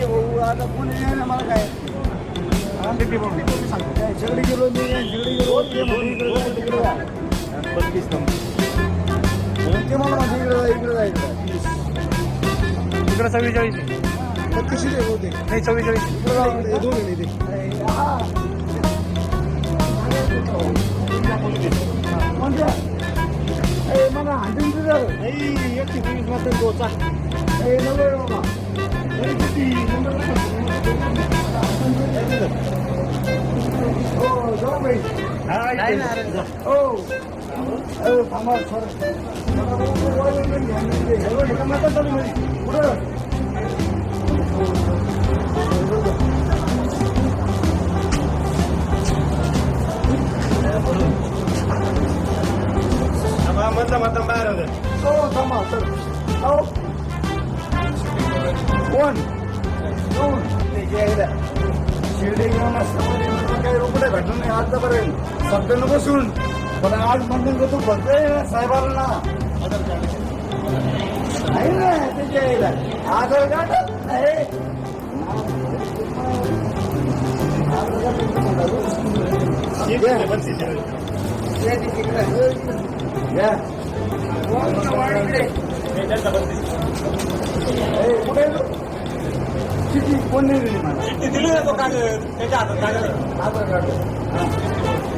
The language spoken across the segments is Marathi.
भाऊ आता कोणी नाही ना मला काय सगळी गेलो मी सगळी गेलो 32 ते मला माझं इकडे जायचं इकडे 44 32 होते नाही 44 इकडे दोन गेले ते मला हांडून तुझं नाही 120 मात्र गोचा नंबर बाबा हो जाऊ बाई हो थांबा सर पुढं मतदान बाहेर होतं हो थांबा सर हो कोण शिर्डी घेऊन असताना काही रुपये भेटलं नाही आजपर्यंत सध्यानं बसून पण आज बंधन करतो बघतोय साहेबांना नाही ना त्याच्या यायला आधार कार्ड आहे कुठे चिठ्ठी कोण नाही दिली मला चिठ्ठी दिली ना तो कागद त्याच्या हातात कागद आधार कार्ड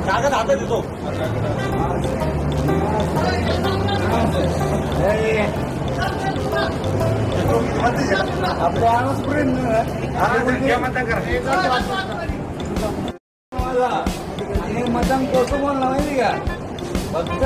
कागद हातात देतो आपल्या आजपर्यंत आणि मतदान कसं बोलला माहिती का फक्त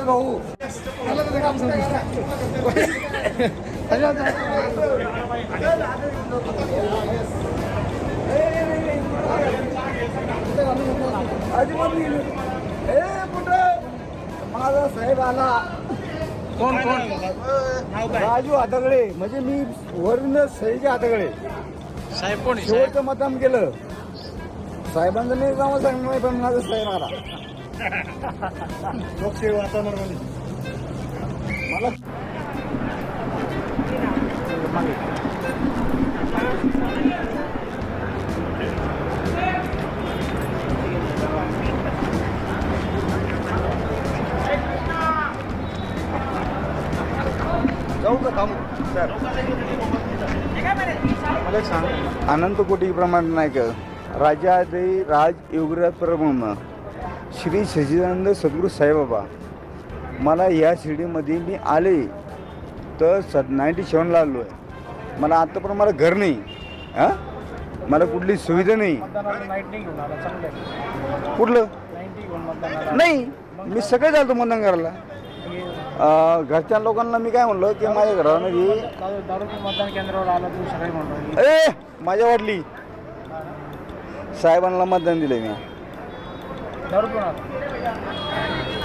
भाऊ माझा साहेब आला. कोण राजू हातगळे म्हणजे मी वरून सईचे हातगळे साहेब कोण शेवटचं मतदान केलं. साहेबांचं नाही नाव सांगणार नाही पण माझा साहेब आला. लोकसेवा वातावरण मला जाऊ का थांबू सर मला एक सांग. अनंत कोटी प्रमाण नायक राजादे राज योगराज प्रब्रह्म श्री सच्चिदानंद सद्गुरू साईबाबा. मला या शिर्डीमध्ये मी आले तर 97ला आलो आहे. मला आत्तापर्यंत मला घर नाही, हां मला कुठली सुविधा नाही. कुठलं नाही, मी सगळे चालतो मतदान करायला. घरच्या लोकांना मी काय म्हणलो की माझ्या घरामध्ये मतदान केंद्रावर आला तू सगळे म्हणतो माझ्या वाटली साहेबांना मतदान दिलं मी.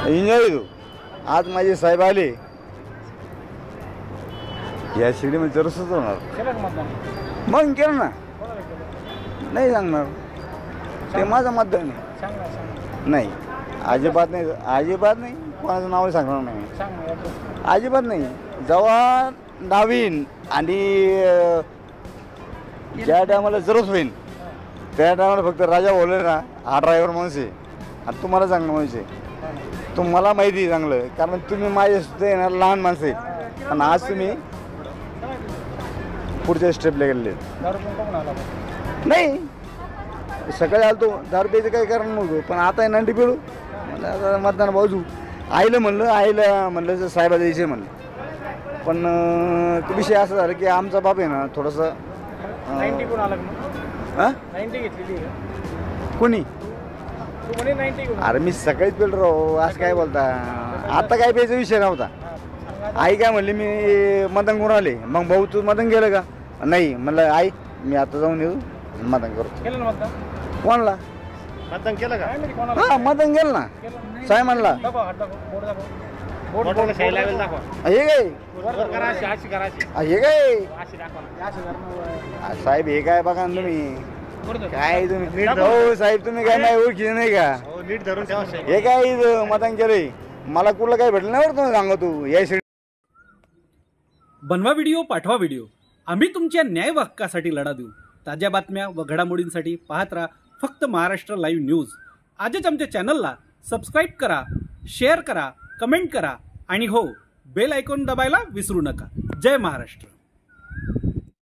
एन्जॉय तू. आज माझे साहेब आले या शिर्डीमध्ये जरसच होणार. मग केलं ना, नाही सांगणार ते माझं मतदान आहे. नाही अजिबात नाही, अजिबात नाही, कोणाचं नाव सांगणार नाही, अजिबात नाही. जेव्हा नवीन आणि ज्या टायमाला जरूर होईल त्या टायमाला फक्त राजा बोलले ना हा ड्रायव्हर माणूस आहे आणि तुम्हाला चांगलं माणूस आहे. तुम्हाला माहिती आहे चांगलं, कारण तुम्ही माझे सुद्धा येणार लहान माणसं आहेत आणि आज तुम्ही पुढच्या स्टेपला गेलेले नाही. सकाळी आलतो दारू प्यायचं काही कारण नव्हतं, पण आता नंटी पिळू मला मतदान बाजू. आईला म्हणलं साहेबा द्यायचे म्हणलं. पण तो विषय असा झाला की आमचा बाप आहे ना थोडंसं कोणी अरे मी सकाळीच पेल राहू आज काय बोलता. आता काय प्यायचा विषय नव्हता. आई काय म्हणली मी मतदान करून आले. मग भाऊ तू मतदान केलं का? नाही म्हणलं आई मी आता जाऊन येऊ मतदान करतो. कोणाला मतदान केलं का? हा मतदान केलं ना साहेब म्हणला. हे काय साहेब हे काय बघा ना तुम्ही काय तुम्ही हो साहेब तुम्ही काय नाही ओळखी नाही का? नीट धरून ठेवा. हे काय मतदान केलंय मला कुठलं काय भेटलं नाही तुम्ही सांगा तू या बनवा व्हिडिओ, पाठवा व्हिडिओ. आम्ही तुमच्या न्याय हक्कासाठी लढा देऊ. ताज्या बातम्या व घडामोडींसाठी पाहत राहा फक्त महाराष्ट्र लाईव्ह न्यूज. आजच आमच्या चॅनलला सबस्क्राईब करा, शेअर करा, कमेंट करा आणि हो बेल आयकॉन दबायला विसरू नका. जय महाराष्ट्र.